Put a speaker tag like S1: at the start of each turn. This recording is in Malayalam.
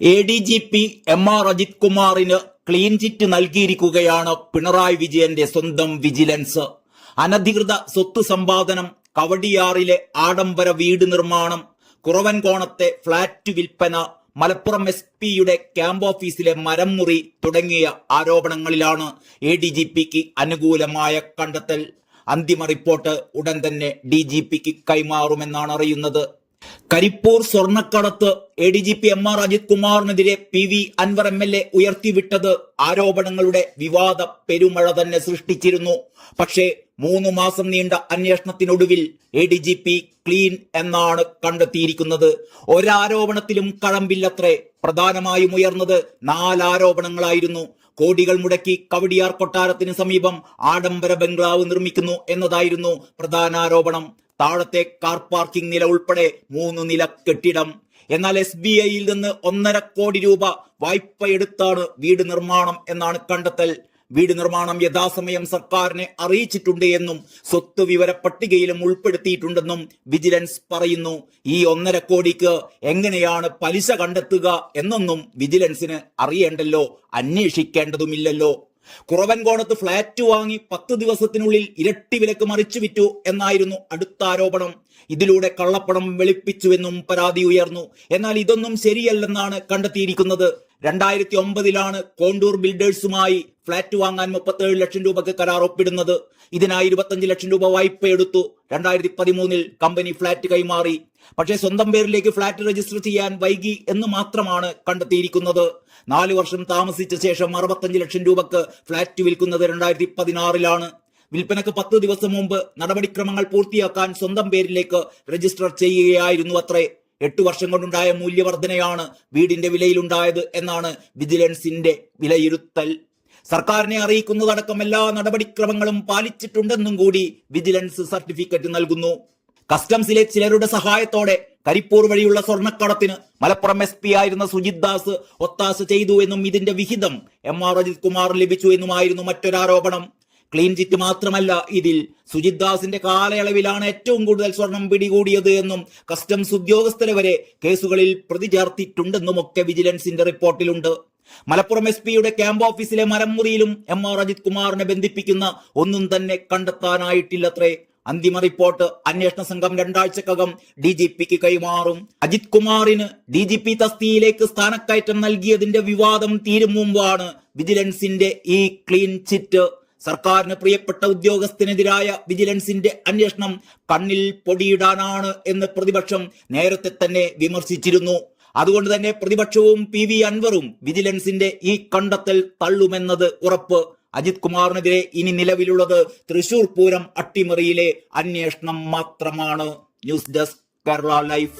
S1: ADGP MR അജിത് കുമാറിന് ക്ലീൻ ചിറ്റ് നൽകിയിരിക്കുകയാണ് പിണറായി വിജയന്റെ സ്വന്തം വിജിലൻസ്. അനധികൃത സ്വത്ത് സമ്പാദനം, കവടിയാറിലെ ആഡംബര വീട് നിർമ്മാണം, കുറവൻകോണത്തെ ഫ്ളാറ്റ് വിൽപ്പന, മലപ്പുറം SP-യുടെ ക്യാമ്പ് ഓഫീസിലെ മരം മുറി തുടങ്ങിയ ആരോപണങ്ങളിലാണ് ADGPക്ക് അനുകൂലമായ കണ്ടെത്തൽ. അന്തിമ റിപ്പോർട്ട് ഉടൻ തന്നെ DGPക്ക് കൈമാറുമെന്നാണ് അറിയുന്നത്. കരിപ്പൂർ സ്വർണ്ണക്കടത്ത് ADGP MR Ajith കുമാറിനെതിരെ PV Anwar MLA ഉയർത്തിവിട്ടത് ആരോപണങ്ങളുടെ വിവാദ പെരുമഴ തന്നെ സൃഷ്ടിച്ചിരുന്നു. പക്ഷേ 3 മാസം നീണ്ട അന്വേഷണത്തിനൊടുവിൽ ADGP ക്ലീൻ എന്നാണ് കണ്ടെത്തിയിരിക്കുന്നത്. ഒരാരോപണത്തിലും കഴമ്പില്ലത്രേ. പ്രധാനമായും ഉയർന്നത് 4 ആരോപണങ്ങളായിരുന്നു. കോടികൾ മുടക്കി കവടിയാർ കൊട്ടാരത്തിന് സമീപം ആഡംബര ബംഗ്ലാവ് നിർമ്മിക്കുന്നു എന്നതായിരുന്നു പ്രധാന ആരോപണം. താഴത്തെ കാർ പാർക്കിംഗ് നില ഉൾപ്പെടെ 3 നില കെട്ടിടം. എന്നാൽ SBIയിൽ നിന്ന് 1.5 കോടി രൂപ വായ്പയെടുത്താണ് വീട് നിർമ്മാണം എന്നാണ് കണ്ടെത്തൽ. വീട് നിർമ്മാണം യഥാസമയം സർക്കാരിനെ അറിയിച്ചിട്ടുണ്ട് എന്നും സ്വത്ത് വിവര പട്ടികയിലും ഉൾപ്പെടുത്തിയിട്ടുണ്ടെന്നും വിജിലൻസ് പറയുന്നു. ഈ 1.5 കോടിക്ക് എങ്ങനെയാണ് പലിശ കണ്ടെത്തുക എന്നൊന്നും വിജിലൻസിന് അറിയേണ്ടല്ലോ, അന്വേഷിക്കേണ്ടതുമില്ലല്ലോ. കുറവൻകോണത്ത് ഫ്ളാറ്റ് വാങ്ങി 10 ദിവസത്തിനുള്ളിൽ ഇരട്ടി വിലക്ക് മറിച്ചു വിറ്റു എന്നായിരുന്നു അടുത്ത ആരോപണം. ഇതിലൂടെ കള്ളപ്പണം വെളുപ്പിച്ചുവെന്നും പരാതി ഉയർന്നു. എന്നാൽ ഇതൊന്നും ശരിയല്ലെന്നാണ് കണ്ടെത്തിയിരിക്കുന്നത്. 2009-ലാണ് കോണ്ടൂർ ബിൽഡേഴ്സുമായി ഫ്ളാറ്റ് വാങ്ങാൻ 37 ലക്ഷം രൂപക്ക് കരാർ ഒപ്പിടുന്നത്. ഇതിനായി 25 ലക്ഷം രൂപ വായ്പ എടുത്തു. 2013-ൽ കമ്പനി ഫ്ളാറ്റ് കൈമാറി. പക്ഷേ സ്വന്തം പേരിലേക്ക് ഫ്ളാറ്റ് രജിസ്റ്റർ ചെയ്യാൻ വൈകി എന്ന് മാത്രമാണ് കണ്ടെത്തിയിരിക്കുന്നത്. 4 വർഷം താമസിച്ച ശേഷം 65 ലക്ഷം രൂപക്ക് ഫ്ളാറ്റ് വിൽക്കുന്നത് 2016-ലാണ്. വിൽപ്പനക്ക് 10 ദിവസം മുമ്പ് നടപടിക്രമങ്ങൾ പൂർത്തിയാക്കാൻ സ്വന്തം പേരിലേക്ക് രജിസ്റ്റർ ചെയ്യുകയായിരുന്നു അത്രേ. 8 വർഷം കൊണ്ടുണ്ടായ മൂല്യവർധനയാണ് വീടിന്റെ വിലയിലുണ്ടായത് എന്നാണ് വിജിലൻസിന്റെ വിലയിരുത്തൽ. സർക്കാരിനെ അറിയിക്കുന്നതടക്കം എല്ലാ നടപടിക്രമങ്ങളും പാലിച്ചിട്ടുണ്ടെന്നും കൂടി വിജിലൻസ് സർട്ടിഫിക്കറ്റ് നൽകുന്നു. കസ്റ്റംസിലെ ചിലരുടെ സഹായത്തോടെ കരിപ്പൂർ വഴിയുള്ള സ്വർണ്ണക്കടത്തിന് മലപ്പുറം SP ആയിരുന്ന സുജിത് ദാസ് ഒത്താശ ചെയ്തു എന്നും ഇതിന്റെ വിഹിതം MR അജിത് കുമാർ ലഭിച്ചു എന്നുമായിരുന്നു മറ്റൊരാരോപണം. ക്ലീൻ ചിറ്റ് മാത്രമല്ല, ഇതിൽ സുജിത് ദാസിന്റെ കാലയളവിലാണ് ഏറ്റവും കൂടുതൽ സ്വർണം പിടികൂടിയത് എന്നും കസ്റ്റംസ് ഉദ്യോഗസ്ഥരെ വരെ കേസുകളിൽ പ്രതി ചേർത്തിട്ടുണ്ടെന്നുമൊക്കെ വിജിലൻസിന്റെ റിപ്പോർട്ടിലുണ്ട്. മലപ്പുറം SP-യുടെ ക്യാമ്പ് ഓഫീസിലെ മരം മുറിയിലും MR അജിത് കുമാറിനെ ബന്ധിപ്പിക്കുന്ന ഒന്നും തന്നെ കണ്ടെത്താനായിട്ടില്ലത്രേ. അന്തിമ റിപ്പോർട്ട് അന്വേഷണ സംഘം 2 ആഴ്ചക്കകം DGPക്ക് കൈമാറും. അജിത് കുമാറിന് DGP തസ്തികയിലേക്ക് സ്ഥാനക്കയറ്റം നൽകിയതിന്റെ വിവാദം തീരും മുമ്പാണ് വിജിലൻസിന്റെ ഈ ക്ലീൻ ചിറ്റ്. സർക്കാരിന് പ്രിയപ്പെട്ട ഉദ്യോഗസ്ഥനെതിരായ വിജിലൻസിന്റെ അന്വേഷണം കണ്ണിൽ പൊടിയിടാനാണ് എന്ന് പ്രതിപക്ഷം നേരത്തെ തന്നെ വിമർശിച്ചിരുന്നു. അതുകൊണ്ട് തന്നെ പ്രതിപക്ഷവും PV അൻവറും വിജിലൻസിന്റെ ഈ കണ്ടെത്തൽ തള്ളുമെന്നത് ഉറപ്പ്. അജിത് കുമാറിനെതിരെ ഇനി നിലവിലുള്ളത് തൃശൂർ പൂരം അട്ടിമറിയിലെ അന്വേഷണം മാത്രമാണ്. News desk Kerala life.